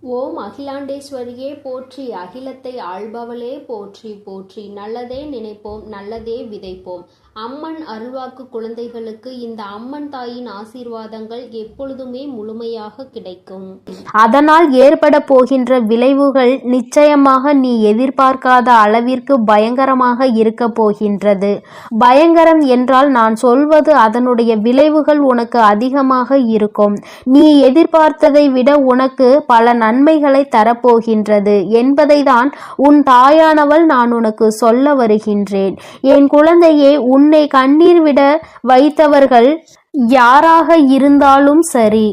ஓம் அகிலாண்டேஸ்வரியே போற்றி, அகிலத்தை ஆள்பவளே போற்றி போற்றி. நல்லதே நினைப்போம், நல்லதே விதைப்போம். அம்மன் அருள்வாக்கு குழந்தைகளுக்கு இந்த அம்மன் தாயின் ஆசீர்வாதங்கள் எப்பொழுதுமே முழுமையாக கிடைக்கும். அதனால் ஏற்பட போகின்ற விளைவுகள் நிச்சயமாக நீ எதிர்பார்க்காத அளவிற்கு பயங்கரமாக இருக்க போகின்றது. பயங்கரம் என்றால் நான் சொல்வது அதனுடைய விளைவுகள் உனக்கு அதிகமாக இருக்கும். நீ எதிர்பார்த்ததை விட உனக்கு பல நன்மைகளை தரப்போகின்றது என்பதை தான் உன் தாயானவள் நான் உனக்கு சொல்ல வருகின்றேன். என் குழந்தையே, உன்னை கண்ணீர் விட வைத்தவர்கள் யாராக இருந்தாலும் சரி,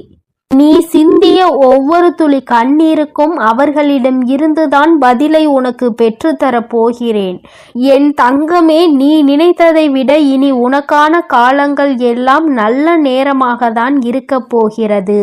நீ சிந்திய ஒவ்வொரு துளி கண்ணீருக்கும் அவர்களிடம் இருந்துதான் பதிலை உனக்கு பெற்றுத்தரப் போகிறேன். என் தங்கமே, நீ நினைத்ததை விட இனி உனக்கான காலங்கள் எல்லாம் நல்ல நேரமாக தான் இருக்க போகிறது.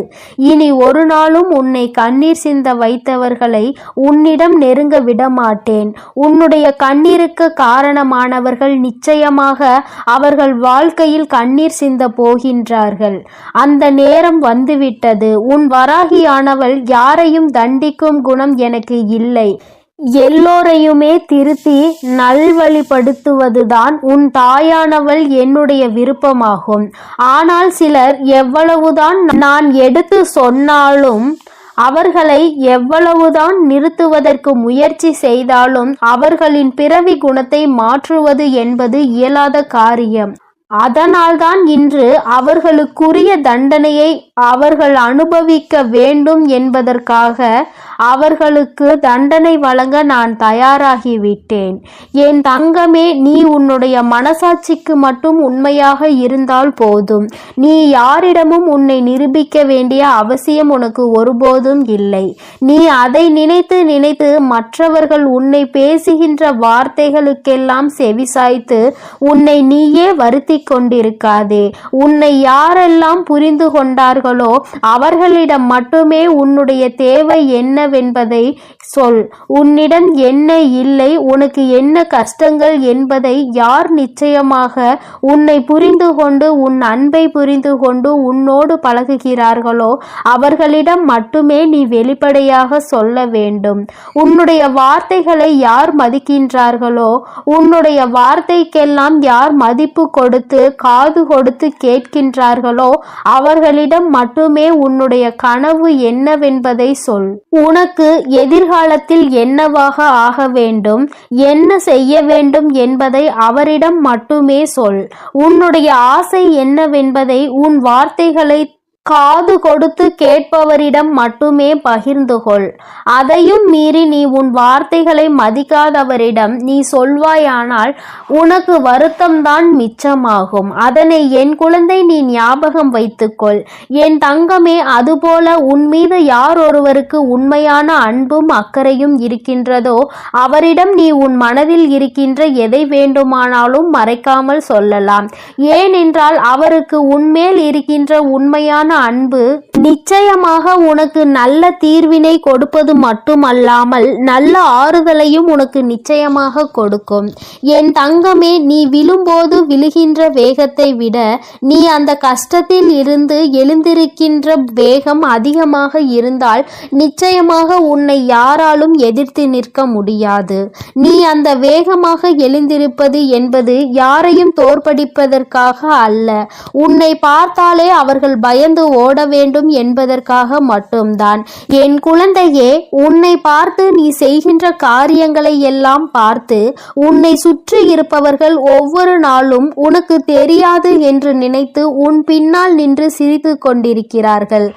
இனி ஒரு நாளும் உன்னை கண்ணீர் சிந்த வைத்தவர்களை உன்னிடம் நெருங்க விடமாட்டேன். உன்னுடைய கண்ணீருக்கு காரணமானவர்கள் நிச்சயமாக அவர்கள் வாழ்க்கையில் கண்ணீர் சிந்த போகின்றார்கள். அந்த நேரம் வந்துவிட்டது. உன் வராகியானவள் யாரையும் தண்டிக்கும் குணம் எனக்கு இல்லை. எல்லோரையுமே திருத்தி நல்வழிப்படுத்துவதுதான் உன் தாயானவள் என்னுடைய விருப்பமாகும். ஆனால் சிலர் எவ்வளவுதான் நான் எடுத்து சொன்னாலும், அவர்களை எவ்வளவுதான் நிறுத்துவதற்கு முயற்சி செய்தாலும் அவர்களின் பிறவி குணத்தை மாற்றுவது என்பது இயலாத காரியம். அதனால்தான் இன்று அவர்களுக்குரிய தண்டனையை அவர்கள் அனுபவிக்க வேண்டும் என்பதற்காக அவர்களுக்கு தண்டனை வழங்க நான் தயாராகிவிட்டேன். என் தங்கமே, நீ உன்னுடைய மனசாட்சிக்கு மட்டும் உண்மையாக இருந்தால் போதும். நீ யாரிடமும் உன்னை நிரூபிக்க வேண்டிய அவசியம் உனக்கு ஒருபோதும் இல்லை. நீ அதை நினைத்து நினைத்து மற்றவர்கள் உன்னை பேசுகின்ற வார்த்தைகளுக்கெல்லாம் செவிசாய்த்து உன்னை நீயே வருத்தி கொண்டிருக்காதே. உன்னை யாரெல்லாம் புரிந்து கொண்டார்களோ அவர்களிடம் மட்டுமே உன்னுடைய தேவை என்னவென்பதை சொல். உன்னிடம் என்ன இல்லை, உனக்கு என்ன கஷ்டங்கள் என்பதை யார் நிச்சயமாக உன்னை புரிந்து கொண்டு உன் அன்பை புரிந்து கொண்டு உன்னோடு பழகுகிறார்களோ அவர்களிடம் மட்டுமே நீ வெளிப்படையாக சொல்ல வேண்டும். உன்னுடைய வார்த்தைகளை யார் மதிக்கின்றார்களோ, உன்னுடைய வார்த்தைக்கெல்லாம் யார் மதிப்பு கொடுத்து காது கொடுத்து கேட்கின்றார்களோ அவர்களிடம் மட்டுமே உன்னுடைய கனவு என்னவென்பதை சொல். உனக்கு எதிர்காலத்தில் என்னவாக ஆக வேண்டும், என்ன செய்ய வேண்டும் என்பதை அவரிடம் மட்டுமே சொல். உன்னுடைய ஆசை என்னவென்பதை உன் வார்த்தைகளை காது கொடுத்து கேட்பவரிடம் மட்டுமே பகிர்ந்து கொள். அதையும் மீறி நீ உன் வார்த்தைகளை மதிக்காதவரிடம் நீ சொல்வாயானால் உனக்கு வருத்தம்தான் மிச்சமாகும். அதனை என் குழந்தை நீ ஞாபகம் வைத்துக்கொள். என் தங்கமே, அதுபோல உன் மீது யார் ஒருவருக்கு உண்மையான அன்பும் அக்கறையும் இருக்கின்றதோ அவரிடம் நீ உன் மனதில் இருக்கின்ற எதை வேண்டுமானாலும் மறைக்காமல் சொல்லலாம். ஏனென்றால் அவருக்கு உன்மேல் இருக்கின்ற உண்மையான அன்பு நிச்சயமாக உனக்கு நல்ல தீர்வினை கொடுப்பது மட்டுமல்லாமல் நல்ல ஆறுதலையும் உனக்கு நிச்சயமாக கொடுக்கும். என் தங்கமே, நீ விழும்போது விழுகின்ற வேகத்தை விட நீ அந்த கஷ்டத்தில் இருந்து எழுந்திருக்கின்ற வேகம் அதிகமாக இருந்தால் நிச்சயமாக உன்னை யாராலும் எதிர்த்து நிற்க முடியாது. நீ அந்த வேகமாக எழுந்திருப்பது என்பது யாரையும் தோற்கடிப்பதற்காக அல்ல. உன்னை பார்த்தாலே அவர்கள் பயந்து ஓட வேண்டும் என்பதற்காக மட்டும்தான். என் குழந்தையே, உன்னை பார்த்து நீ செய்கின்ற காரியங்களை எல்லாம் பார்த்து உன்னை சுற்றி இருப்பவர்கள் ஒவ்வொரு நாளும் உனக்கு தெரியாது என்று நினைத்து உன் பின்னால் நின்று சிரித்து கொண்டிருக்கிறார்கள்.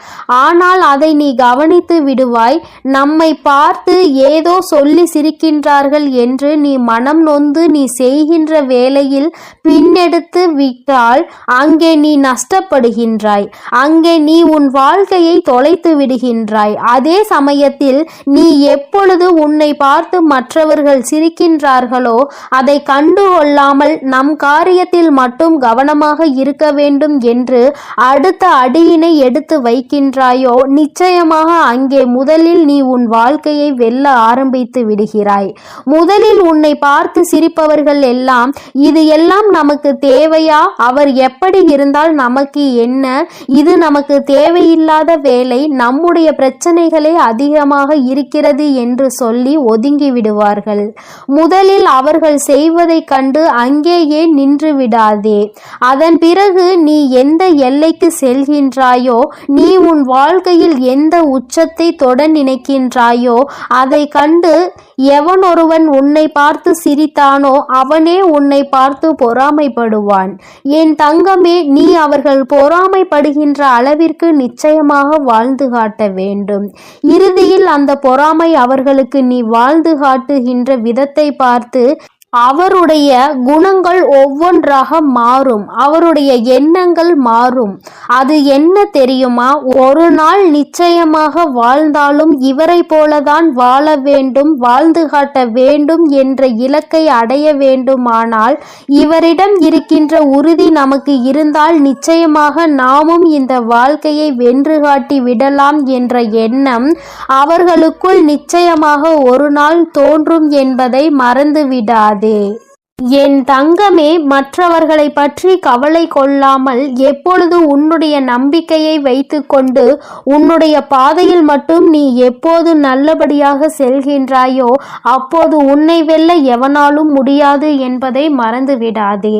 ஆனால் அதை நீ கவனித்து விடுவாய். நம்மை பார்த்து ஏதோ சொல்லி சிரிக்கின்றார்கள் என்று நீ மனம் நொந்து நீ செய்கின்ற வேலையில் பின்னெடுத்து விட்டால் அங்கே நீ நஷ்டப்படுகின்றாய். அங்கே நீ உன் வாழ்க்கையை தொலைத்து விடுகின்றாய். அதே சமயத்தில் நீ எப்பொழுது உன்னை பார்த்து மற்றவர்கள் சிரிக்கின்றார்களோ அதை கண்டுகொள்ளாமல் நம் காரியத்தில் மட்டும் கவனமாக இருக்க வேண்டும் என்று அடுத்த அடியினை எடுத்து வைக்கின்றாயோ நிச்சயமாக அங்கே முதலில் நீ உன் வாழ்க்கையை வெல்ல ஆரம்பித்து விடுகிறாய். முதலில் உன்னை பார்த்து சிரிப்பவர்கள் எல்லாம் இது எல்லாம் நமக்கு தேவையா, அவர் எப்படி இருந்தால் நமக்கு என்ன, இது நமக்கு தேவையில்லாத வேலை, நம்முடைய பிரச்சனைகளே அதிகமாக இருக்கிறது என்று சொல்லி ஒதுங்கி விடுவார்கள். முதலில் அவர்கள் செய்வதை கண்டு அங்கேயே நின்று விடாதே. அதன் பிறகு நீ எந்த எல்லைக்கு செல்கின்றாயோ, நீ உன் வாழ்க்கையில் எந்த உச்சத்தை தொட நினைக்கின்றாயோ, அதை கண்டு எவனொருவன் உன்னை பார்த்து சிரித்தானோ அவனே உன்னை பார்த்து பொறாமைப்படுவான். என் தங்கமே, நீ அவர்கள் பொறாமைப்படுகின்ற அளவிற்கு நிச்சயமாக வாழ்ந்து காட்ட வேண்டும். இறுதியில் அந்த பொறாமை அவர்களுக்கு நீ வாழ்ந்து காட்டுகின்ற விதத்தை பார்த்து அவருடைய குணங்கள் ஒவ்வொன்றாக மாறும், அவருடைய எண்ணங்கள் மாறும். அது என்ன தெரியுமா? ஒரு நாள் நிச்சயமாக வாழ்ந்தாலும் இவரை போலதான் வாழ வேண்டும், வாழ்ந்து காட்ட வேண்டும் என்ற இலக்கை அடைய வேண்டுமானால் இவரிடம் இருக்கின்ற உறுதி நமக்கு இருந்தால் நிச்சயமாக நாமும் இந்த வாழ்க்கையை வென்று காட்டி விடலாம் என்ற எண்ணம் அவர்களுக்குள் நிச்சயமாக ஒரு நாள் தோன்றும் என்பதை மறந்துவிடாது. என் தங்கமே, மற்றவர்களை பற்றி கவலை கொள்ளாமல் எப்பொழுது உன்னுடைய நம்பிக்கையை வைத்துக்கொண்டு உன்னுடைய பாதையில் மட்டும் நீ எப்போது நல்லபடியாக செல்கின்றாயோ அப்போது உன்னை வெல்ல எவனாலும் முடியாது என்பதை மறந்து விடாதே.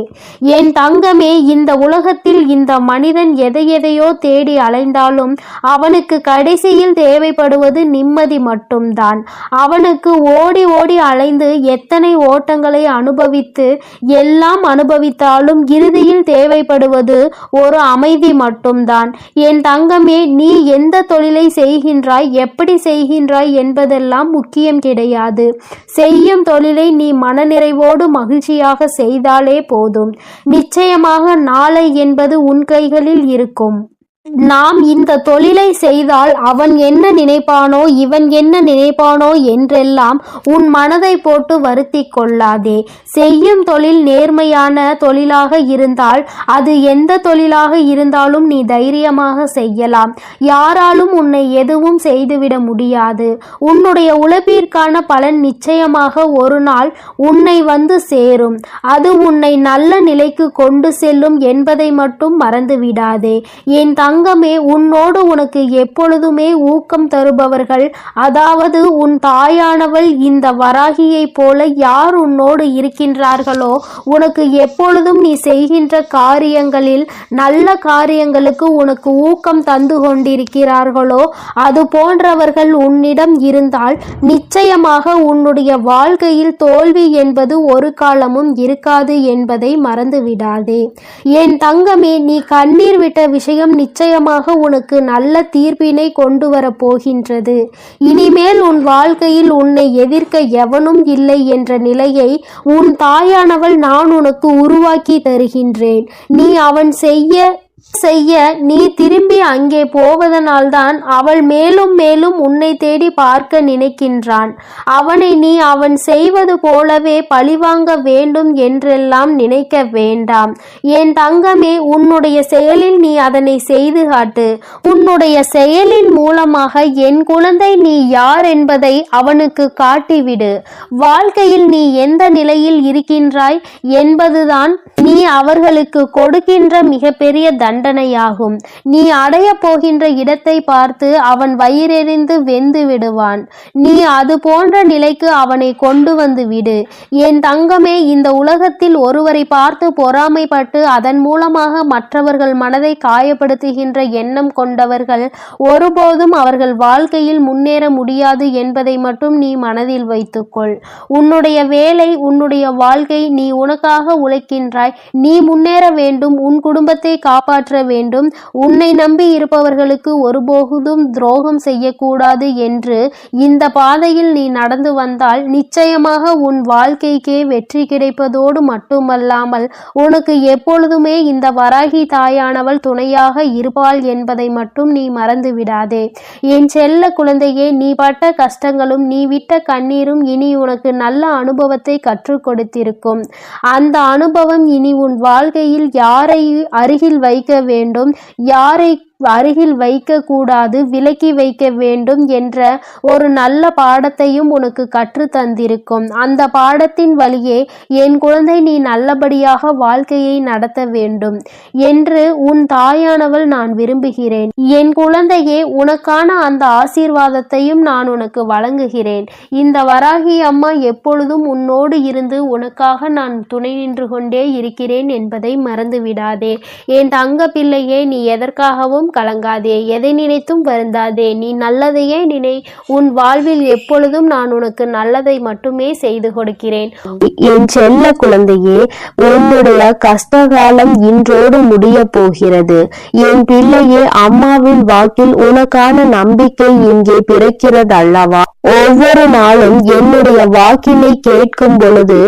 என் தங்கமே, இந்த உலகத்தில் இந்த மனிதன் எதையோ தேடி அலைந்தாலும் அவனுக்கு கடைசியில் தேவைப்படுவது நிம்மதி மட்டும்தான். அவனுக்கு ஓடி ஓடி அலைந்து எத்தனை ஓட்டங்களை எல்லாம் அனுபவித்தாலும் இறுதியில் தேவைப்படுவது ஒரு அமைதி மட்டும்தான். என் தங்கமே, நீ எந்த தொழிலை செய்கின்றாய், எப்படி செய்கின்றாய் என்பதெல்லாம் முக்கியம் கிடையாது. செய்யும் தொழிலை நீ மனநிறைவோடு மகிழ்ச்சியாக செய்தாலே போதும். நிச்சயமாக நாளை என்பது உன் கைகளில் இருக்கும். நாம் இந்த தொழிலை செய்தால் அவன் என்ன நினைப்பானோ, இவன் என்ன நினைப்பானோ என்றெல்லாம் உன் மனதை போட்டு வருத்தி கொள்ளாதே. செய்யும் தொழில் நேர்மையான தொழிலாக இருந்தால் அது எந்த தொழிலாக இருந்தாலும் நீ தைரியமாக செய்யலாம். யாராலும் உன்னை எதுவும் செய்துவிட முடியாது. உன்னுடைய உழைப்பிற்கான பலன் நிச்சயமாக ஒரு நாள் உன்னை வந்து சேரும். அது உன்னை நல்ல நிலைக்கு கொண்டு செல்லும் என்பதை மட்டும் மறந்துவிடாதே. என் தங்கமே, உன்னோடு உனக்கு எப்பொழுதுமே ஊக்கம் தருபவர்கள், அதாவது உன் தாயானவள் இந்த வராகியைப் போல யார் உன்னோடு இருக்கின்றார்களோ, உனக்கு எப்பொழுதும் நீ செய்கின்ற காரியங்களில் நல்ல காரியங்களுக்கு உனக்கு ஊக்கம் தந்து கொண்டிருக்கிறார்களோ, அது போன்றவர்கள் உன்னிடம் இருந்தால் நிச்சயமாக உன்னுடைய வாழ்க்கையில் தோல்வி என்பது ஒரு காலமும் இருக்காது என்பதை மறந்துவிடாதே. என் தங்கமே, நீ கண்ணீர் விட்ட விஷயம் நிச்சயமாக உனக்கு நல்ல தீர்ப்பினை கொண்டு வரப் போகின்றது. இனிமேல் உன் வாழ்க்கையில் உன்னை எதிர்க்க எவனும் இல்லை என்ற நிலையை உன் தாயானவள் நான் உனக்கு உருவாக்கி தருகின்றேன். நீ அவன் செய்ய நீ திரும்பி அங்கே போவதனால்தான் அவள் மேலும் மேலும் உன்னை தேடி பார்க்க நினைக்கின்றான். அவனை நீ அவன் செய்வது போலவே பழிவாங்க வேண்டும் என்றெல்லாம் நினைக்க வேண்டாம். என் தங்கமே, உன்னுடைய செயலில் நீ அதனை செய்து காட்டு. உன்னுடைய செயலின் மூலமாக என் குழந்தை நீ யார் என்பதை அவனுக்கு காட்டிவிடு. வாழ்க்கையில் நீ எந்த நிலையில் இருக்கின்றாய் என்பதுதான் நீ அவர்களுக்கு கொடுக்கின்ற மிகப்பெரிய தண்டனையாகும். நீ அடைய போகின்ற இடத்தை பார்த்து அவன் வயிறெறிந்து வெந்து விடுவான். நீ அது போன்ற நிலைக்கு அவனை கொண்டு வந்து விடு. என் தங்கமே, இந்த உலகத்தில் ஒருவரை பார்த்து பொறாமைப்பட்டு அதன் மூலமாக மற்றவர்கள் மனதை காயப்படுத்துகின்ற எண்ணம் கொண்டவர்கள் ஒருபோதும் அவர்கள் வாழ்க்கையில் முன்னேற முடியாது என்பதை மட்டும் நீ மனதில் வைத்துக்கொள். உன்னுடைய வேலை, உன்னுடைய வாழ்க்கை, நீ உனக்காக உழைக்கின்றாய். நீ முன்னேற வேண்டும், உன் குடும்பத்தை காப்பாற்ற வேண்டும். உன்னை நம்பி இருப்பவர்களுக்கு ஒருபோதும் துரோகம் செய்யக்கூடாது என்று இந்த பாதையில் நீ நடந்து வந்தால் நிச்சயமாக உன் வாழ்க்கைக்கே வெற்றி கிடைப்பதோடு மட்டுமல்லாமல் உனக்கு எப்பொழுதுமே இந்த வராகி தாயானவள் துணையாக இருப்பாள் என்பதை மட்டும் நீ மறந்து விடாதே. என் செல்ல குழந்தையே, நீ பட்ட கஷ்டங்களும் நீ விட்ட கண்ணீரும் இனி உனக்கு நல்ல அனுபவத்தை கற்றுக் கொடுத்திருக்கும். அந்த அனுபவம் இனி உன் வாழ்க்கையில் யாரை அருகில் வைக்க வேண்டும், யாரை அருகில் வைக்க கூடாது, விலக்கி வைக்க வேண்டும் என்ற ஒரு நல்ல பாடத்தையும் உனக்கு கற்று தந்திருக்கும். அந்த பாடத்தின் வழியே என் குழந்தை நீ நல்லபடியாக வாழ்க்கையை நடத்த வேண்டும் என்று உன் தாயானவள் நான் விரும்புகிறேன். என் குழந்தையே, உனக்கான அந்த ஆசீர்வாதத்தையும் நான் உனக்கு வழங்குகிறேன். இந்த வராகி அம்மா எப்பொழுதும் உன்னோடு இருந்து உனக்காக நான் துணை நின்று கொண்டே இருக்கிறேன் என்பதை மறந்து விடாதே. என் தங்க பிள்ளையே, நீ எதற்காகவும் கலங்காதே, எதை நினைத்தும் வருந்தாதே. நீ நல்லதையே நினை. உன் வாழ்வில் எப்பொழுதும் நான் உனக்கு நல்லதை மட்டுமே செய்து கொடுக்கிறேன். என் செல்ல குழந்தையே, உன்னுடைய கஷ்டகாலம் இன்றோடு முடிய போகிறது. என் பிள்ளையே, அம்மாவின் வாக்கில் உனக்கான நம்பிக்கை இங்கே பிறக்கிறது அல்லவா? ஒவ்வொரு நாளும் என்னுடைய வாக்கினை கேட்கும் பொழுது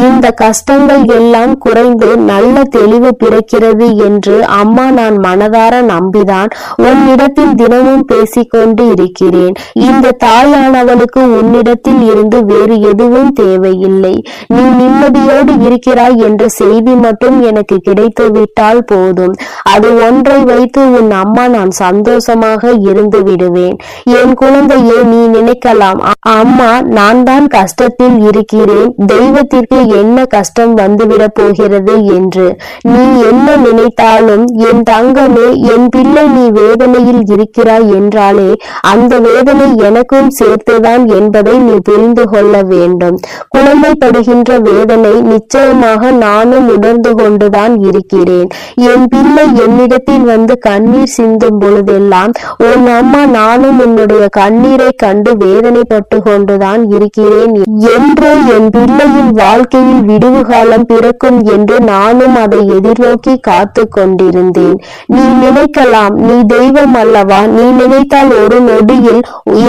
இந்த கஷ்டங்கள் எல்லாம் குறைந்து நல்ல தெளிவு பிறக்கிறது என்று அம்மா நான் மனதார நம்பிதான் உன்னிடத்தில் தினமும் பேசிக்கொண்டு இருக்கிறேன். இந்த தாயானவளுக்கு உன்னிடத்தில் இருந்து வேறு எதுவும் தேவையில்லை. நீ நிம்மதியோடு இருக்கிறாய் என்ற செய்தி மட்டும் எனக்கு கிடைத்து விட்டால் போதும். அது ஒன்றை வைத்து உன் அம்மா நான் சந்தோஷமாக இருந்து விடுவேன். என் குழந்தையே, நீ நினைக்கலாம், அம்மா நான் தான் கஷ்டத்தில் இருக்கிறேன், தெய்வத்திற்கு என்ன கஷ்டம் வந்துவிட போகிறது என்று. நீ என்ன நினைத்தாலும் என் தங்கமே, என் பிள்ளை நீ வேதனையில் இருக்கிறாய் என்றாலே அந்த வேதனை எனக்கும் சேர்த்துதான் என்பதை நீ புரிந்து கொள்ள வேண்டும். குழந்தைப்படுகின்ற வேதனை நிச்சயமாக நானும் உணர்ந்து கொண்டுதான் இருக்கிறேன். என் பிள்ளை என்னிடத்தில் வந்து கண்ணீர் சிந்தும் பொழுதெல்லாம் உன் அம்மா நானும் உன்னுடைய கண்ணீரை கண்டு வேதனைப்பட்டு கொண்டுதான் இருக்கிறேன் என்று என் பிள்ளையின் வாழ்க்கையில் விடுவு காலம் பிறக்கும் என்று நானும் அதை எதிர்நோக்கி காத்து கொண்டிருந்தேன். நீ நினைக்கலாம், நீ தெய்வம் அல்லவா, நீ நினைத்தால் ஒரு நொடியில்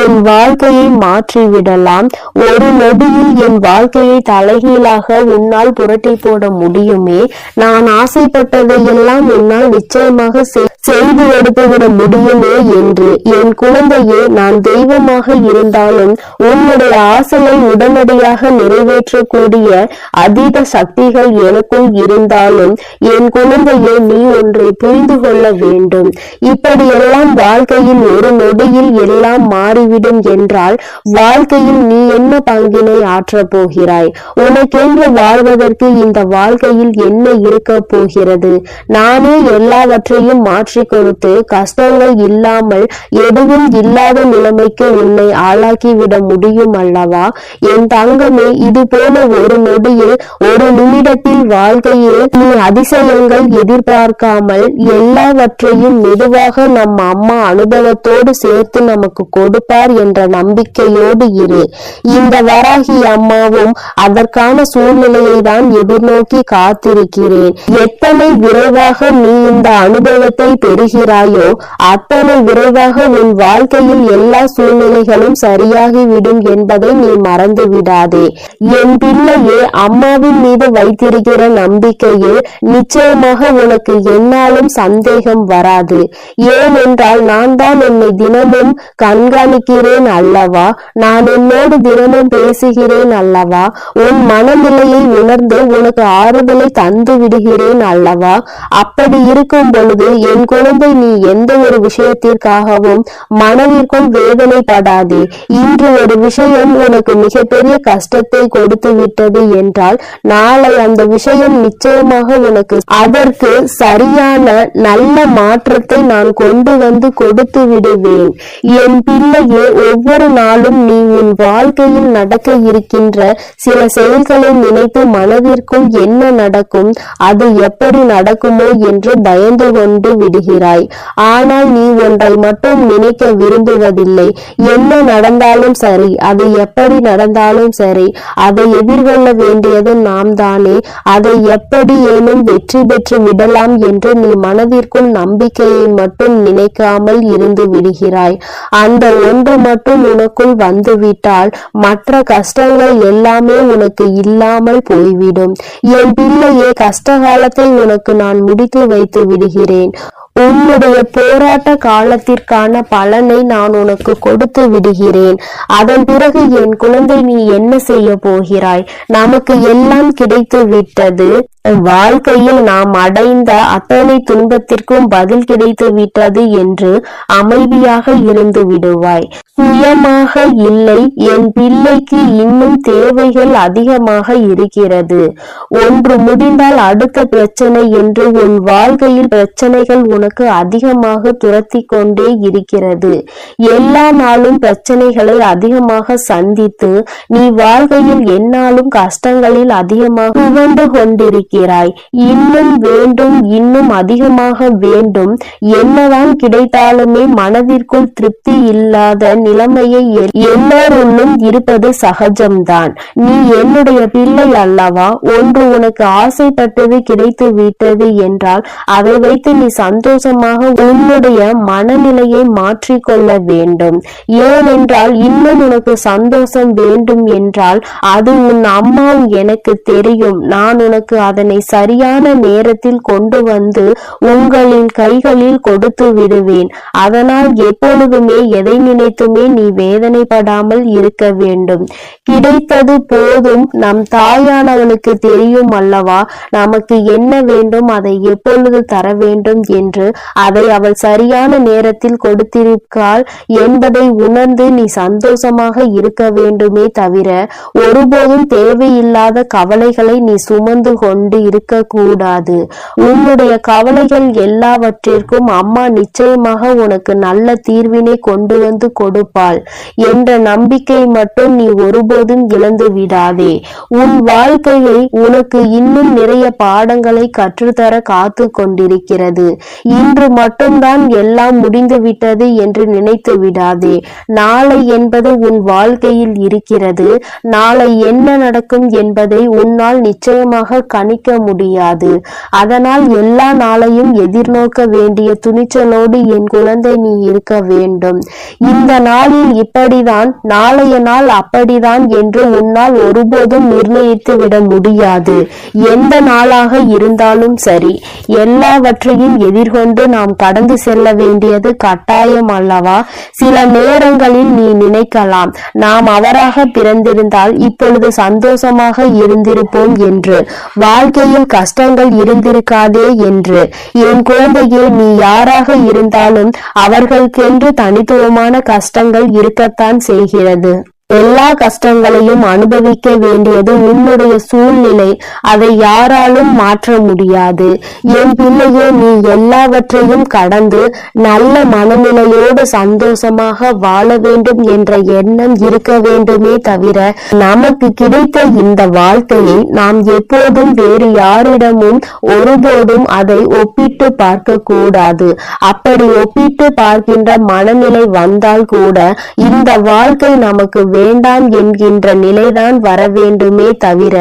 என் வாழ்க்கையை மாற்றிவிடலாம், ஒரு நொடியில் என் வாழ்க்கையை தலைகீழாக உன்னால் புரட்டி போட முடியுமே, நான் ஆசைப்பட்டதை எல்லாம் உன்னால் நிச்சயமாக செய்து எடுத்துவிட முடியுமே என்று. என் குழந்தையே, நான் தெய்வமாக இருந்தாலும் உன்னுடைய ஆசையை உடனடியாக நிறைவேற்றக்கூடிய அதீத சக்திகள் எனக்குள் இருந்தாலும் என் குழந்தையே, நீ ஒன்றை புரிந்து கொள்ள வேண்டும். இப்படியெல்லாம் வாழ்க்கையில் ஒரு நொடியில் எல்லாம் மாறிவிடும் என்றால் வாழ்க்கையில் நீ என்ன பங்கினை ஆற்றப் போகிறாய்? உனக்கென்று வாழ்வதற்கு இந்த வாழ்க்கையில் என்ன இருக்க போகிறது? நானே எல்லாவற்றையும் மாற்றி கொடுத்து கஷ்டங்கள் இல்லாமல் எதுவும் இல்லாத நிலைமைக்கு உன்னை ஆளாக்கிவிட முடியும் அல்லவா? என் தங்கமே, இது போல ஒரு நொடியில் ஒரு நிமிடத்தில் வாழ்க்கையில் நீ அதிசயங்கள் எதிர்பார்க்காமல் எல்லாவற்றையும் மெதுவாக நம்ம அம்மா அனுபவத்தோடு சேர்த்து நமக்கு கொடுப்பார் என்ற நம்பிக்கையோடு இரு. இந்த வராகி அம்மாவும் அதற்கான சூழ்நிலையை தான் எதிர்நோக்கி காத்திருக்கிறேன். எத்தனை விரைவாக நீ இந்த அனுபவத்தை பெறுகிறாயோ அத்தனை விரைவாக உன் வாழ்க்கையில் எல்லா சூழ்நிலைகளும் சரியாகிவிடும் என்பதை நீ மறந்து விடாதே. என் பிள்ளையே, அம்மாவின் மீது வைத்திருக்கிற நம்பிக்கையில் நிச்சயமாக உனக்கு என்னாலும் சந்தேகம் வராது. ஏனென்றால் நான் தான் உன்னை தினமும் கண்காணிக்கிறேன் அல்லவா, நான் உன்னோடு தினமும் பேசுகிறேன் அல்லவா, உன் மனநிலையை உணர்ந்து உனக்கு ஆறுதலை தந்து விடுகிறேன் அல்லவா. அப்படி இருக்கும் பொழுது என் குழந்தை, நீ எந்த ஒரு விஷயத்திற்காகவும் மனதிற்குள் வேதனைப்படாதே. இன்று ஒரு விஷயம் உனக்கு மிகப்பெரிய கஷ்டத்தை கொடுத்து விட்டது என்றால் நாளை அந்த விஷயம் நிச்சயமாக உனக்கு அதற்கு சரியான நல்ல மாற்றத்தை நான் கொண்டு வந்து கொடுத்து விடுவேன். என் பிள்ளையே, ஒவ்வொரு நாளும் நீ உன் வாழ்க்கையில் நடக்க இருக்கின்ற சில செயல்களை நினைத்து மனதிற்குள் என்ன நடக்கும், அது எப்படி நடக்குமோ என்று பயந்து கொண்டு விடுகிறாய். ஆனால் நீ ஒன்றை மட்டும் நினைக்க விரும்புவதில்லை. என்ன நடந்தாலும் சரி, அது எப்படி நடந்தாலும் சரி, அதை எதிர்கொள்ள வேண்டியது நாம் தானே. அதை எப்படி ஏனும் வெற்றி பெற்று விடலாம் என்று நீ மனதிற்குள் நம்பிக்கையை மட்டும் நினைக்காமல் இருந்து விடுகிறாய். அந்த ஒன்று மட்டும் உனக்குள் வந்துவிட்டால் மற்ற கஷ்டங்கள் எல்லாமே உனக்கு இல்லாமல் போய்விடும். என் பிள்ளையே, கஷ்ட காலத்தை உனக்கு நான் முடித்து வைத்து விடுகிறேன். உன்னுடைய போராட்ட காலத்திற்கான பலனை நான் உனக்கு கொடுத்து விடுகிறேன். அதன் பிறகு என் குழந்தை, நீ என்ன செய்ய போகிறாய்? நமக்கு எல்லாம் கிடைத்து விட்டது. வாழ்க்கையில் நாம் அடைந்த அத்தனை துன்பத்திற்கும் பதில் கிடைத்து விட்டது என்று அமைதியாக இருந்து விடுவாய். சுயமாக இல்லை, என் பிள்ளைக்கு இன்னும் தேவைகள் அதிகமாக இருக்கிறது. ஒன்று முடிந்தால் அடுத்த பிரச்சனை என்று உன் வாழ்க்கையில் பிரச்சனைகள் உனக்கு அதிகமாக துரத்தி கொண்டே இருக்கிறது. எல்லா நாளும் பிரச்சனைகளை அதிகமாக சந்தித்து நீ வாழ்க்கையில் எந்நாளும் கஷ்டங்களில் அதிகமாக உவந்து கொண்டிருக்கிறாய். இன்னும் வேண்டும், இன்னும் அதிகமாக வேண்டும். என்னதான் கிடைத்தாலுமே மனதிற்குள் திருப்தி இல்லாத நிலைமையை எல்லோருள்ளும் இருப்பது சகஜம்தான். நீ என்னுடைய பிள்ளை அல்லவா? ஒன்று உனக்கு ஆசைப்பட்டது கிடைத்து விட்டது என்றால் அதை வைத்து நீ சந்தோஷமாக உன்னுடைய மனநிலையை மாற்றிக்கொள்ள வேண்டும். ஏனென்றால் இன்னும் உனக்கு சந்தோஷம் வேண்டும் என்றால் அது உன் அம்மா எனக்கு தெரியும். நான் உனக்கு அதனை சரியான நேரத்தில் கொண்டு வந்து உங்களின் கைகளில் கொடுத்து விடுவேன். அதனால் எப்பொழுதுமே எதை நினைத்துமே நீ வேதனைப்படாமல் இருக்க வேண்டும். கிடைத்தது போதும். நம் தாயானவளுக்கு தெரியும் அல்லவா நமக்கு என்ன வேண்டும், அதை எப்பொழுது தர வேண்டும் என்று. அதை அவள் சரியான நேரத்தில் கொடுத்திருக்காள் என்பதை உணர்ந்து நீ சந்தோஷமாக இருக்க வேண்டுமே தவிர ஒருபோதும் தேவையில்லாத கவலைகளை நீ சுமந்து கொண்டு இருக்க கூடாது. உன்னுடைய கவலைகள் எல்லாவற்றிற்கும் அம்மா நிச்சயமாக உனக்கு நல்ல தீர்வினை கொண்டு வந்து கொடுப்பாள் என்ற நம்பிக்கை மட்டும் நீ ஒருபோதும் இழந்து விடாதே. உன் வாழ்க்கையை உனக்கு இன்னும் நிறைய பாடங்களை கற்றுத்தர காத்து கொண்டிருக்கிறது. இன்று மட்டும்தான் எல்லாம் முடிந்து விட்டது என்று நினைத்து விடாதே. நாளை என்பது உன் வாழ்க்கையில் இருக்கிறது. நாளை என்ன நடக்கும் என்பதை உன்னால் நிச்சயமாக கணிக்க முடியாது. அதனால் எல்லா நாளையும் எதிர்நோக்க வேண்டிய துணிச்சலோடு என் குழந்தை நீ இருக்க வேண்டும். இந்த நாளில் இப்படிதான், நாளைய நாள் அப்படிதான் என்று உன்னால் ஒருபோதும் நிர்ணயித்து விட முடியாது. எந்த நாளாக இருந்தாலும் சரி, எல்லாவற்றையும் எதிர்கொண்டு நாம் கடந்து செல்ல வேண்டியது கட்டாயம் அல்லவா? சில நேரங்களில் நீ நினைக்கலாம், நாம் அவராக பிறந்திருந்தால் இப்பொழுது சந்தோஷமாக இருந்திருப்போம் என்று, வாழ்க்கையில் கஷ்டங்கள் இருந்திருக்காதே என்று. என் குழந்தையே, நீ யாராக இருந்தாலும் அவர்களுக்கென்று தனித்துவமான கஷ்டங்கள் இருக்கத்தான் செய்கிறது. எல்லா கஷ்டங்களையும் அனுபவிக்க வேண்டியது உன்னுடைய சூழ்நிலை. அதை யாராலும் மாற்ற முடியாது. என் பிள்ளையே, நீ எல்லாவற்றையும் கடந்து நல்ல மனநிலையோடு சந்தோஷமாக வாழ வேண்டும் என்ற எண்ணம் இருக்க வேண்டுமே தவிர நமக்கு கிடைத்த இந்த வாழ்க்கையை நாம் எப்போதும் வேறு யாரிடமும் ஒருபோதும் அதை ஒப்பிட்டு பார்க்க கூடாது. அப்படி ஒப்பிட்டு பார்க்கின்ற மனநிலை வந்தால் கூட இந்த வாழ்க்கை நமக்கு வேண்டாம் என்கின்ற நிலைதான் வர வேண்டுமே தவிர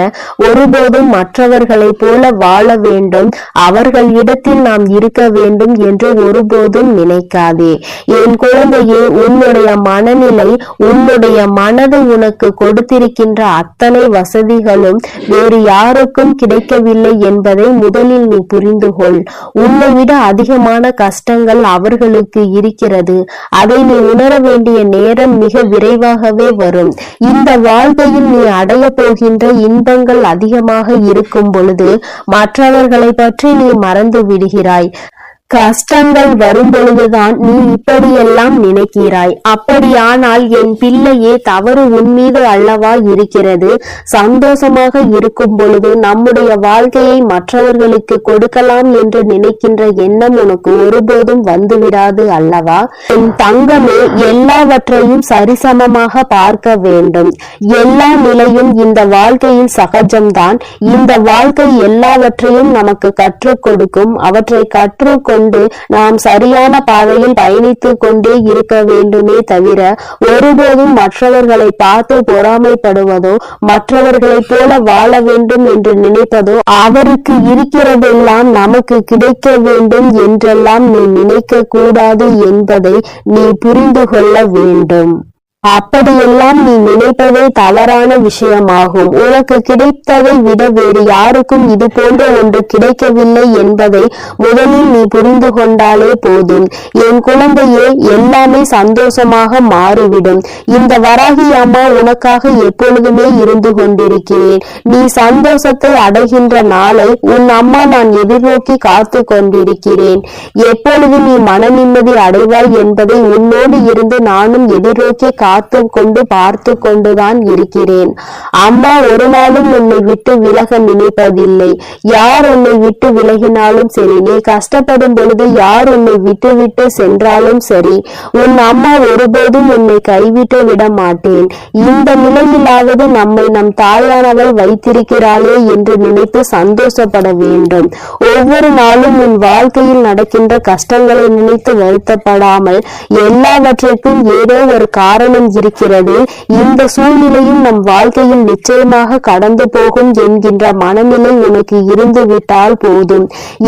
ஒருபோதும் மற்றவர்களைப் போல வாழ வேண்டும், அவர்களிடத்தில் நாம் இருக்க வேண்டும் என்று ஒருபோதும் நினைக்காதே. என் குழந்தையே, உன்னுடைய மனநிலை, உன்னுடைய மனது உனக்கு கொடுத்திருக்கின்ற அத்தனை வசதிகளும் வேறு யாருக்கும் கிடைக்கவில்லை என்பதை முதலில் நீ புரிந்து கொள். உன்னை விட அதிகமான கஷ்டங்கள் அவர்களுக்கு இருக்கிறது. அதை நீ உணர வேண்டிய நேரம் மிக விரைவாகவே வரும். இந்த வாழ்க்கையில் நீ அடைய போகின்ற இன்பங்கள் அதிகமாக இருக்கும் பொழுது மற்றவர்களை பற்றி நீ மறந்து விடுகிறாய். கஷ்டங்கள் வரும் பொழுதுதான் நீ இப்படியெல்லாம் நினைக்கிறாய். அப்படியானால் என் பிள்ளையே, தவறு உன் மீது அல்லவா இருக்கிறது? சந்தோஷமாக இருக்கும் பொழுது நம்முடைய வாழ்க்கையை மற்றவர்களுக்கு கொடுக்கலாம் என்று நினைக்கின்ற எண்ணம் உனக்கு ஒருபோதும் வந்துவிடாது அல்லவா? என் தங்கமே, எல்லாவற்றையும் சரிசமமாக பார்க்க வேண்டும். எல்லா நிலையும் இந்த வாழ்க்கையில் சகஜம்தான். இந்த வாழ்க்கை எல்லாவற்றையும் நமக்கு கற்றுக் கொடுக்கும். அவற்றை கற்றுக்கொண்டு நாம் சரியான பாதையில் பயணித்துக் கொண்டே இருக்க வேண்டுமே தவிர ஒருபோதும் மற்றவர்களை பார்த்து பொறாமைப்படுவதோ, மற்றவர்களைப் போல வாழ வேண்டும் என்று நினைப்பதோ, அவருக்கு இருக்கிறதெல்லாம் நமக்கு கிடைக்க வேண்டும் என்றெல்லாம் நீ நினைக்க கூடாது என்பதை நீ புரிந்து கொள்ள வேண்டும். அப்படியெல்லாம் நீ நினைப்பதே தவறான விஷயமாகும். உனக்கு கிடைத்ததை விட வேறு யாருக்கும் இது போன்ற ஒன்று கிடைக்கவில்லை என்பதை முதலில் நீ புரிந்து கொண்டாலே போதும். என் குழந்தையே, எல்லாமே சந்தோஷமாக மாறிவிடும். இந்த வராகி அம்மா உனக்காக எப்பொழுதுமே இருந்து கொண்டிருக்கிறேன். நீ சந்தோஷத்தை அடைகின்ற நாளை உன் அம்மா நான் எதிர்நோக்கி காத்து கொண்டிருக்கிறேன். எப்பொழுது நீ மன நிம்மதி அடைவாய் என்பதை உன்னோடு இருந்து நானும் எதிர்நோக்கி காத்து கொண்டு பார்த்து கொண்டுதான் இருக்கிறேன். அம்மா ஒரு நாளும் உன்னை விட்டு விலக நினைப்பதில்லை. யார் உன்னை விட்டு விலகினாலும் சரி, நீ கஷ்டப்படும் பொழுது யார் உன்னை விட்டு விட்டு சென்றாலும் சரி, உன் அம்மா ஒருபோதும் உன்னை கைவிட்டு விட மாட்டேன். இந்த நிலையிலாவது நம்மை நம் தாயானவள் வைத்திருக்கிறாளே என்று நினைத்து சந்தோஷப்பட வேண்டும். ஒவ்வொரு நாளும் உன் வாழ்க்கையில் நடக்கின்ற கஷ்டங்களை நினைத்து வருத்தப்படாமல், எல்லாவற்றிற்கும் ஏதோ ஒரு காரணம் இருக்கிறது, இந்த சூழ்நிலையும் நம் வாழ்க்கையில் நிச்சயமாக கடந்து போகும் என்கின்ற மனநிலை உனக்கு இருந்து விட்டால் போதும்.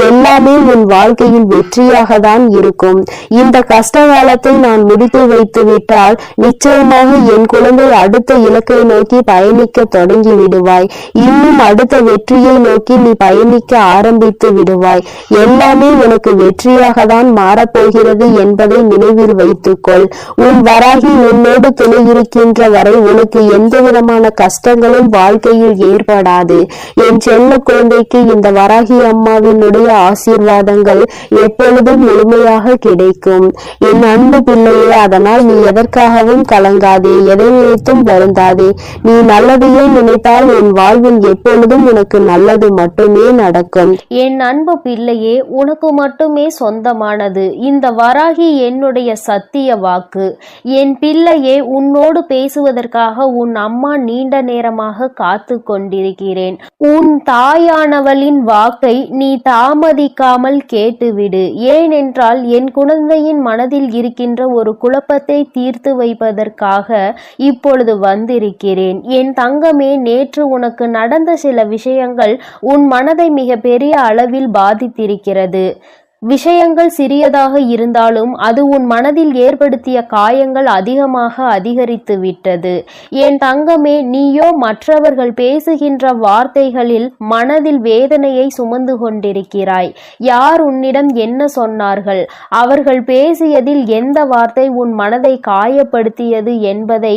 எல்லாமே உன் வாழ்க்கையில் வெற்றியாக தான் இருக்கும். இந்த கஷ்ட காலத்தை நான் முடித்து வைத்து விட்டால் நிச்சயமாக என் குழந்தை அடுத்த இலக்கை நோக்கி பயணிக்க தொடங்கி விடுவாய். இன்னும் அடுத்த வெற்றியை நோக்கி நீ பயணிக்க ஆரம்பித்து விடுவாய். எல்லாமே உனக்கு வெற்றியாக தான் மாறப்போகிறது என்பதை நினைவில் வைத்துக்கொள். உன் வராகி உன்னோடு துணை இருக்கின்ற வரை உனக்கு எந்த விதமான கஷ்டங்களும் வாழ்க்கையில் ஏற்படாது. என் செல்ல குழந்தைக்கு இந்த வராகி அம்மாவினுடைய ஆசீர்வாதங்கள் எப்பொழுதும் முழுமையாக கிடைக்கும். என் அன்பு பிள்ளையே, அதனால் நீ எதற்காகவும் கலங்காதே, எதை நினைத்தும் வருந்தாதே. நீ நல்லதையே நினைத்தால் உன் வாழ்வில் எப்பொழுதும் உனக்கு நல்லது மட்டுமே நடக்கும். என் அன்பு பிள்ளையே, உனக்கு மட்டுமே சொந்தமானது இந்த வராகி என்னுடைய சத்திய வாக்கு. என் பிள்ளையே, உன்னோடு பேசுவதற்காக உன் அம்மா நீண்ட நேரமாக காத்து கொண்டிருக்கிறேன். உன் தாயானவளின் வாக்கை நீ தாமதிக்காமல் கேட்டுவிடு. ஏனென்றால் என் குழந்தையின் மனதில் இருக்கின்ற ஒரு குழப்பத்தை தீர்த்து வைப்பதற்காக இப்பொழுது வந்திருக்கிறேன். என் தங்கமே, நேற்று உனக்கு நடந்த சில விஷயங்கள் உன் மனதை மிக பெரிய அளவில் பாதித்திருக்கிறது. விஷயங்கள் சிறியதாக இருந்தாலும் அது உன் மனதில் ஏற்படுத்திய காயங்கள் அதிகமாக அதிகரித்து விட்டது. என் தங்கமே, நீயோ மற்றவர்கள் பேசுகின்ற வார்த்தைகளில் மனதில் வேதனையை சுமந்து கொண்டிருக்கிறாய். யார் உன்னிடம் என்ன சொன்னார்கள், அவர்கள் பேசியதில் எந்த வார்த்தை உன் மனதை காயப்படுத்தியது என்பதை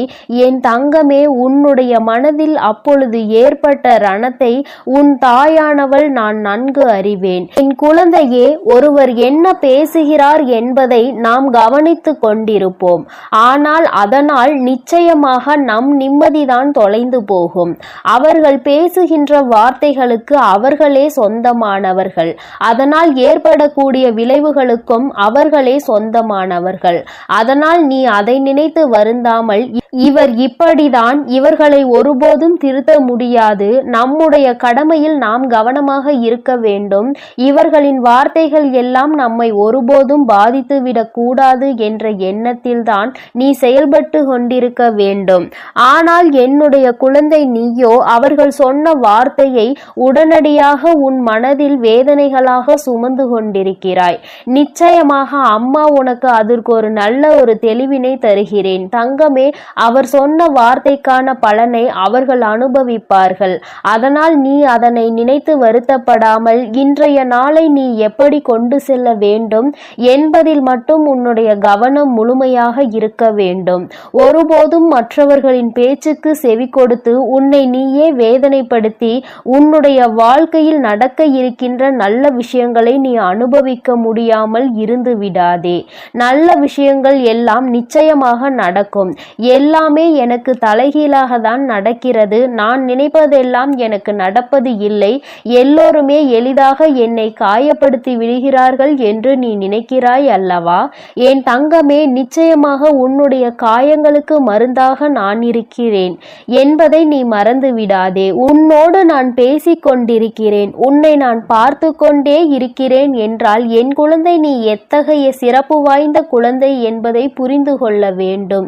என் தங்கமே, உன்னுடைய மனதில் அப்பொழுது ஏற்பட்ட ரணத்தை உன் தாயானவள் நான் நன்கு அறிவேன். என் குழந்தையே, ஒருவர் என்ன பேசுகிறார் என்பதை நாம் கவனித்து கொண்டிருப்போம். ஆனால் அதனால் நிச்சயமாக நம் நிம்மதிதான் தொலைந்து போகும். அவர்கள் பேசுகின்ற வார்த்தைகளுக்கு அவர்களே சொந்தமானவர்கள். அதனால் ஏற்படக்கூடிய விளைவுகளுக்கும் அவர்களே சொந்தமானவர்கள். அதனால் நீ அதை நினைத்து வருந்தாமல், இவர் இப்படிதான், இவர்களை ஒருபோதும் திருத்த முடியாது, நம்முடைய கடமையில் நாம் கவனமாக இருக்க வேண்டும், இவர்களின் வார்த்தைகள் எல்லாம் நம்மை ஒருபோதும் பாதித்துவிடக் கூடாது என்ற எண்ணத்தில்தான் நீ செயல்பட்டு கொண்டிருக்க வேண்டும். ஆனால் என்னுடைய குழந்தை, நீயோ அவர்கள் சொன்ன வார்த்தையை உடனடியாக உன் மனதில் வேதனைகளாக சுமந்து கொண்டிருக்கிறாய். நிச்சயமாக அம்மா உனக்கு அதற்கு ஒரு நல்ல ஒரு தெளிவினை தருகிறேன் தங்கமே. அவர் சொன்ன வார்த்தைக்கான பலனை அவர்கள் அனுபவிப்பார்கள். அதனால் நீ அதனை நினைத்து வருத்தப்படாமல் இன்றைய நாளை நீ எப்படி கொண்டு செல்ல வேண்டும் என்பதில் மட்டும் உன்னுடைய கவனம் முழுமையாக இருக்க வேண்டும். ஒருபோதும் மற்றவர்களின் பேச்சுக்கு செவி கொடுத்து உன்னை நீயே வேதனைப்படுத்தி உன்னுடைய வாழ்க்கையில் நடக்க இருக்கின்ற நல்ல விஷயங்களை நீ அனுபவிக்க முடியாமல் இருந்து விடாதே. நல்ல விஷயங்கள் எல்லாம் நிச்சயமாக நடக்கும். எல்லாமே எனக்கு தலைகீழாக தான் நடக்கிறது, நான் நினைப்பதெல்லாம் எனக்கு நடப்பது இல்லை, எல்லோருமே எளிதாக என்னை காயப்படுத்தி விடுகிறார்கள் என்று நீ நினைக்கிறாய் அல்லவா? என் தங்கமே, நிச்சயமாக உன்னுடைய காயங்களுக்கு மருந்தாக நான் இருக்கிறேன் என்பதை நீ மறந்து விடாதே. உன்னோடு நான் பேசிக் கொண்டிருக்கிறேன், உன்னை நான் பார்த்து கொண்டே இருக்கிறேன் என்றால் என் குழந்தை, நீ எத்தகைய சிறப்பு வாய்ந்த குழந்தை என்பதை புரிந்து கொள்ள வேண்டும்.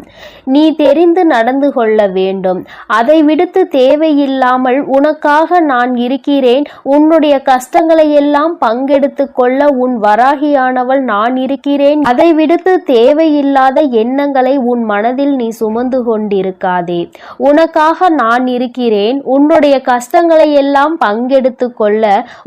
நீ தெரிந்து நடந்து கொள்ள வேண்டும். அதை விடுத்து தேவையில்லாமல் உனக்காக நான் இருக்கிறேன், உன்னுடைய கஷ்டங்களை எல்லாம் பங்கெடுத்து கொள்ள உன் வராகியானவள் நான் இருக்கிறேன். அதை விடுத்து தேவையில்லாத எண்ணங்களை உன் மனதில் நீ சுமந்து கொண்டிருக்காதே. உனக்காக நான் இருக்கிறேன். உன்னுடைய கஷ்டங்களை எல்லாம் பங்கெடுத்து கொள்ள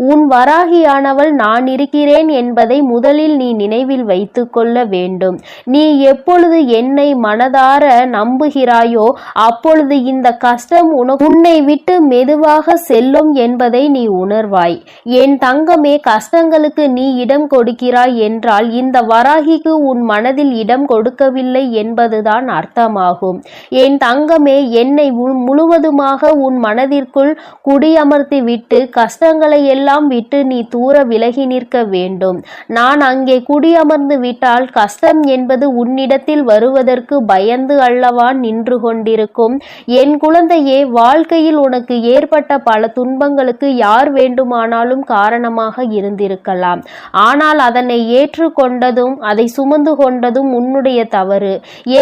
உன் வராகியானவள் நான் இருக்கிறேன் என்பதை முதலில் நீ நினைவில் வைத்து கொள்ள வேண்டும். நீ எப்பொழுது என்னை மனதார நம்புகிறாயோ அப்பொழுது இந்த கஷ்டம் உன்னை விட்டு மெதுவாக செல்லும் என்பதை நீ உணர்வாய். என் தங்கமே, கஷ்டங்களுக்கு நீ இடம் கொடுக்கிறாய் என்றால் இந்த வராகிக்கு உன் மனதில் இடம் கொடுக்கவில்லை என்பதுதான் அர்த்தமாகும். என் தங்கமே, என்னை முழுவதுமாக உன் மனதிற்குள் குடியமர்த்தி விட்டு கஷ்டங்களை எல்லாம் விட்டு நீ தூர விலகி நிற்க வேண்டும். நான் அங்கே குடியமர்ந்து விட்டால் கஷ்டம் என்பது உன்னிடத்தில் வருவதற்கு பயந்து அல்லவா நின்று கொண்டிருக்கும். என் குழந்தையே, வாழ்க்கையில் உனக்கு ஏற்பட்ட பல துன்பங்களுக்கு யார் வேண்டுமானாலும் காரணமாக இருந்திருக்கலாம். ஆனால் அதனை ஏற்றுக்கொண்டதும் அதை சுமந்து கொண்டதும் உன்னுடைய தவறு.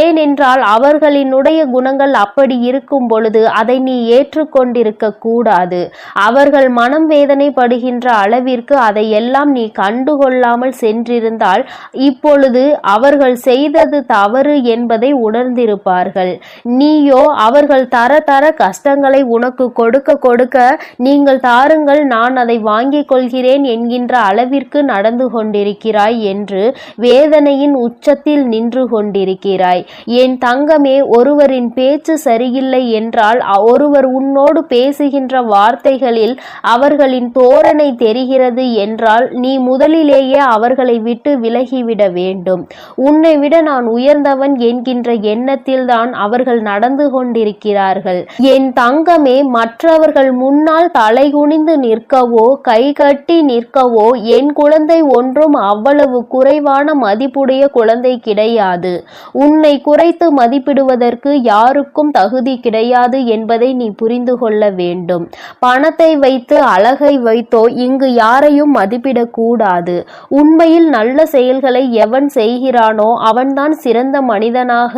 ஏனென்றால் அவர்களினுடைய குணங்கள் அப்படி இருக்கும் பொழுது அதை நீ ஏற்றுக்கொண்டிருக்க கூடாது. அவர்கள் மனம் வேதனைப்படுகின்ற அளவிற்கு அதையெல்லாம் நீ கண்டுகொள்ளாமல் சென்றிருந்தால் இப்பொழுது அவர்கள் செய்தது தவறு என்பதை உணர்ந்திருப்பார்கள். நீயோ அவர்கள் தர தர கஷ்டங்களை உனக்கு கொடுக்க கொடுக்க நீங்கள் தாருங்கள், நான் அதை வாங்கிக் கொள்கிறேன் என்கின்ற அளவிற்கு நடந்து கொண்டிருக்கிறாய் என்று வேதனையின் உச்சத்தில் நின்று கொண்டிருக்கிறாய். என் தங்கமே, ஒருவரின் பேச்சு சரியில்லை என்றால் ஒருவர் உன்னோடு பேசுகின்ற வார்த்தைகளில் அவர்களின் தோரணை தெரிகிறது என்றால் நீ முதலிலேயே அவர்களை விட்டு விலகிவிட வேண்டும். உன்னை விட நான் உயர்ந்தவன் என்கின்ற எண்ணத்தில் தான் அவர்கள் நடந்து கொண்டிருக்கிறார்கள். என் தங்கமே, மற்றவர்கள் முன்னால் தலைகுனிந்து நிற்கவோ கை கட்டி நிற்கவோ என் குழந்தை ஒன்றும் அவ்வளவு குறைவான மதிப்புடைய குழந்தை கிடையாது. உன்னை குறைத்து மதிப்பிடுவதற்கு யாருக்கும் தகுதி கிடையாது என்பதை நீ புரிந்து கொள்ள வேண்டும். பணத்தை வைத்து அழகை வைத்தோ இங்கு யாரையும் மதிப்பிடக்கூடாது. உண்மையில் நல்ல செயல்களை எவன் செய்கிறானோ அவன்தான் சிறந்த மனிதனாக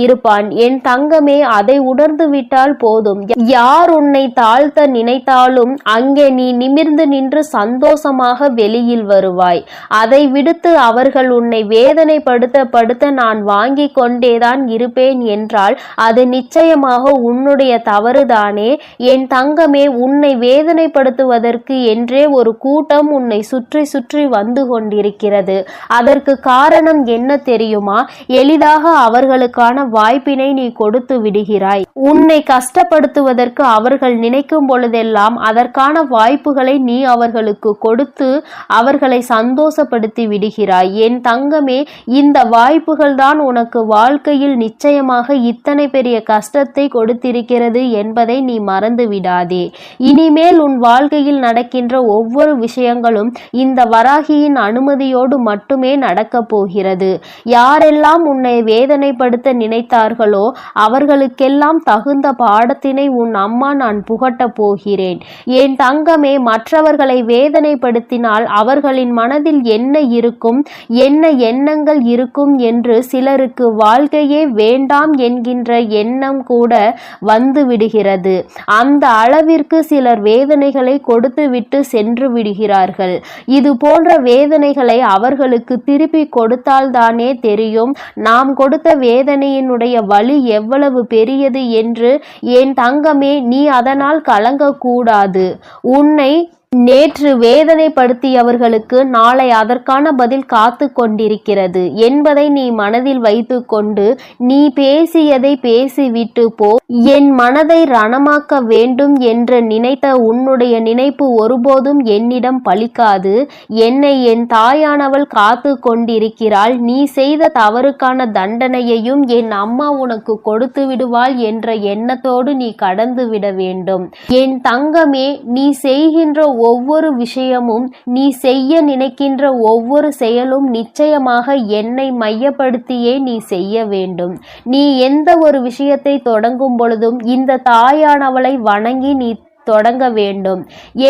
இருப்பான். என் தங்கமே, அதை உணர்ந்து விட்டால் போதும். யார் உன்னை தாழ்த்த நினைத்தாலும் அங்கே நீ நிமிர்ந்து நின்று சந்தோஷமாக வெளியில் வருவாய். அதை விடுத்து அவர்கள் உன்னை வேதனைப்படுத்த நான் வாங்கி கொண்டேதான் இருப்பேன் என்றால் அது நிச்சயமாக உன்னுடைய தவறுதானே. என் தங்கமே, உன்னை வேதனைப்படுத்துவதற்கு என்றே ஒரு கூட்டம் உன்னை சுற்றி சுற்றி வந்து கொண்டிருக்கிறது. அதற்கு காரணம் என்ன தெரியுமா? எளிதாக அவர்களுக்கான வாய்ப்பினை நீ கொடுத்து விடுகிறாய். உன்னை கஷ்டப்படுத்துவதற்கு அவர்கள் நினைக்கும் பொழுதெல்லாம் அதற்கான வாய்ப்புகளை நீ அவர்களுக்கு கொடுத்து அவர்களை சந்தோஷப்படுத்தி விடுகிறாய். என் தங்கமே, இந்த வாய்ப்புகள் தான் உனக்கு வாழ்க்கையில் நிச்சயமாக இத்தனை பெரிய கஷ்டத்தை கொடுத்திருக்கிறது என்பதை நீ மறந்து விடாதே. இனிமேல் உன் வாழ்க்கையில் நடக்கின்ற ஒவ்வொரு விஷயங்களும் இந்த வராகியின் அனுமதியோடு மட்டுமே நடக்கப் போகிறது. யாரெல்லாம் உன்னை வேதனைப்படுத்த நினைத்தார்களோ அவர்களுக்கெல்லாம் தகுந்த பாடத்தினை உன் அம்மா நான் புகட்டப் போகிறேன். என் தங்கமே, மற்றவர்களை வேதனைப்படுத்தினால் அவர்களின் மனதில் என்ன இருக்கும், என்ன எண்ணங்கள் இருக்கும் என்று சிலருக்கு வாழ்க்கையே வேண்டாம் என்கின்ற எண்ணம் கூட வந்து விடுகிறது. அந்த அளவிற்கு சிலர் வேதனைகளை கொடுத்துவிட்டு சென்று விடுகிறார்கள். இது போன்ற வேதனைகளை அவர்களுக்கு திருப்பி கொடுத்தால்தானே தெரியும் நாம் கொடுத்த வேதனையினுடைய வலி எவ்வளவு பெரியது என்று. என் தங்கமே, நீ அதனால் கலங்கக்கூடாது. உன்னை நேற்று வேதனைப்படுத்தியவர்களுக்கு நாளை அதற்கான பதில் காத்து கொண்டிருக்கிறது என்பதை நீ மனதில் வைத்து கொண்டு நீ பேசியதை பேசிவிட்டு போ. என் மனதை ரணமாக்க வேண்டும் என்று நினைத்த உன்னுடைய நினைப்பு ஒருபோதும் என்னிடம் பலிக்காது. என்னை என் தாயானவள் காத்து கொண்டிருக்கிறாள். நீ செய்த தவறுக்கான தண்டனையையும் என் அம்மா உனக்கு கொடுத்து விடுவாள் என்ற எண்ணத்தோடு நீ கடந்து விட வேண்டும். என் தங்கமே, நீ செய்கின்ற ஒவ்வொரு விஷயமும், நீ செய்ய நினைக்கின்ற ஒவ்வொரு செயலும் நிச்சயமாக என்னை மையப்படுத்தியே நீ செய்ய வேண்டும். நீ எந்த ஒரு விஷயத்தை தொடங்கும் பொழுதும் இந்த தாயானவளை வணங்கி நீ தொடங்க வேண்டும்.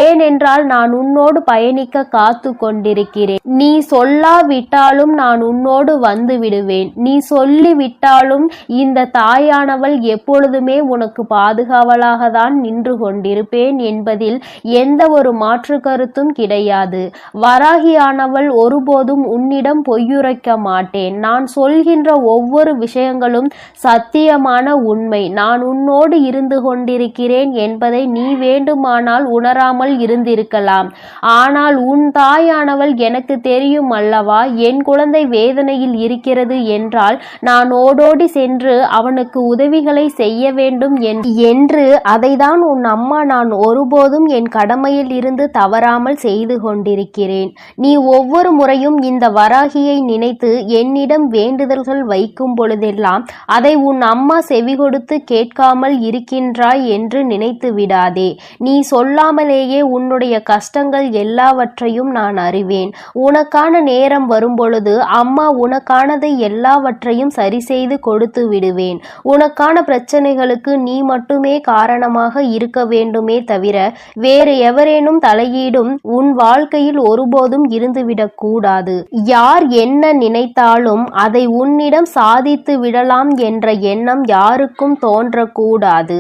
ஏனென்றால் நான் உன்னோடு பயணிக்க காத்து கொண்டிருக்கிறேன். நீ சொல்லாவிட்டாலும் நான் உன்னோடு வந்து விடுவேன். நீ சொல்லிவிட்டாலும் இந்த தாயானவள் எப்பொழுதுமே உனக்கு பாதுகாவலாக தான் நின்று கொண்டிருப்பேன் என்பதில் எந்த ஒரு மாற்று கருத்தும் கிடையாது. வராகியானவள் ஒருபோதும் உன்னிடம் பொய்யுரைக்க மாட்டேன். நான் சொல்கின்ற ஒவ்வொரு விஷயங்களும் சத்தியமான உண்மை. நான் உன்னோடு இருந்து கொண்டிருக்கிறேன் என்பதை நீ வேண்டுமானால் உணராமல் இருந்திருக்கலாம். ஆனால் உன் தாயானவள் எனக்கு தெரியும் அல்லவா, என் குழந்தை வேதனையில் இருக்கிறது என்றால் நான் ஓடோடி சென்று அவனுக்கு உதவிகளை செய்ய வேண்டும் என்று அதைதான் உன் அம்மா நான் ஒருபோதும் என் கடமையில் இருந்து தவறாமல் செய்து கொண்டிருக்கிறேன். நீ ஒவ்வொரு முறையும் இந்த வராகியை நினைத்து என்னிடம் வேண்டுதல்கள் வைக்கும் பொழுதெல்லாம் அதை உன் அம்மா செவி கொடுத்து கேட்காமல் இருக்கின்றாய் என்று நினைத்து விடாதே. நீ சொல்லாமலேயே உன்னுடைய கஷ்டங்கள் எல்லாவற்றையும் நான் அறிவேன். உனக்கான நேரம் வரும்பொழுது அம்மா உனக்கானதை எல்லாவற்றையும் சரி செய்து கொடுத்து விடுவேன். உனக்கான பிரச்சனைகளுக்கு நீ மட்டுமே காரணமாக இருக்க வேண்டுமே தவிர வேறு எவரேனும் தலையீடும் உன் வாழ்க்கையில் ஒருபோதும் இருந்துவிடக் கூடாது. யார் என்ன நினைத்தாலும் அதை உன்னிடம் சாதித்து விடலாம் என்ற எண்ணம் யாருக்கும் தோன்றக்கூடாது.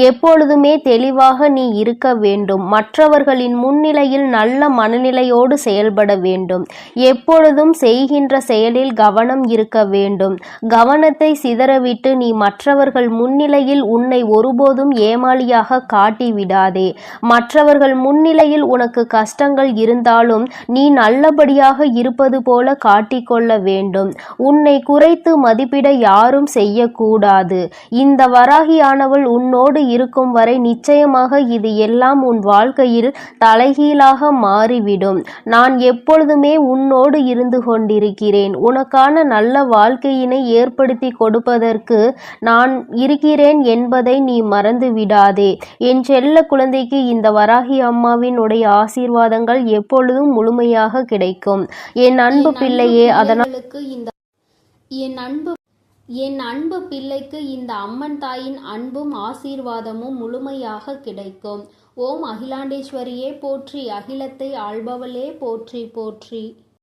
எப்பொழுதுமே தெளிவாக நீ இருக்க வேண்டும். மற்றவர்களின் முன்னிலையில் நல்ல மனநிலையோடு செயல்பட வேண்டும். எப்பொழுதும் செய்கின்ற செயலில் கவனம் இருக்க வேண்டும். கவனத்தை சிதறவிட்டு நீ மற்றவர்கள் முன்னிலையில் உன்னை ஒருபோதும் ஏமாளியாக காட்டி விடாதே. மற்றவர்கள் முன்னிலையில் உனக்கு கஷ்டங்கள் இருந்தாலும் நீ நல்லபடியாக இருப்பது போல காட்டிக்கொள்ள வேண்டும். உன்னை குறைத்து மதிப்பிட யாரும் செய்யக்கூடாது. இந்த வராகியானவள் உன்னோடு இருக்கும் வரை நிச்சயமாக இது எல்லாம் உன் வாழ்க்கையில் தலைகீழாக மாறிவிடும். நான் எப்பொழுதுமே உன்னோடு இருந்து கொண்டிருக்கிறேன். உனக்கான நல்ல வாழ்க்கையினை ஏற்படுத்தி கொடுப்பதற்கு நான் இருக்கிறேன் என்பதை நீ மறந்து விடாதே. என் செல்ல குழந்தைக்கு இந்த வராகி அம்மாவின் உடைய ஆசீர்வாதங்கள் எப்பொழுதும் முழுமையாக கிடைக்கும். என் அன்பு பிள்ளையே, அதனால் என் அன்பு பிள்ளைக்கு இந்த அம்மன் தாயின் அன்பும் ஆசீர்வாதமும் முழுமையாக கிடைக்கும். ஓம் அகிலாண்டேஸ்வரியே போற்றி, அகிலத்தை ஆள்பவளே போற்றி போற்றி.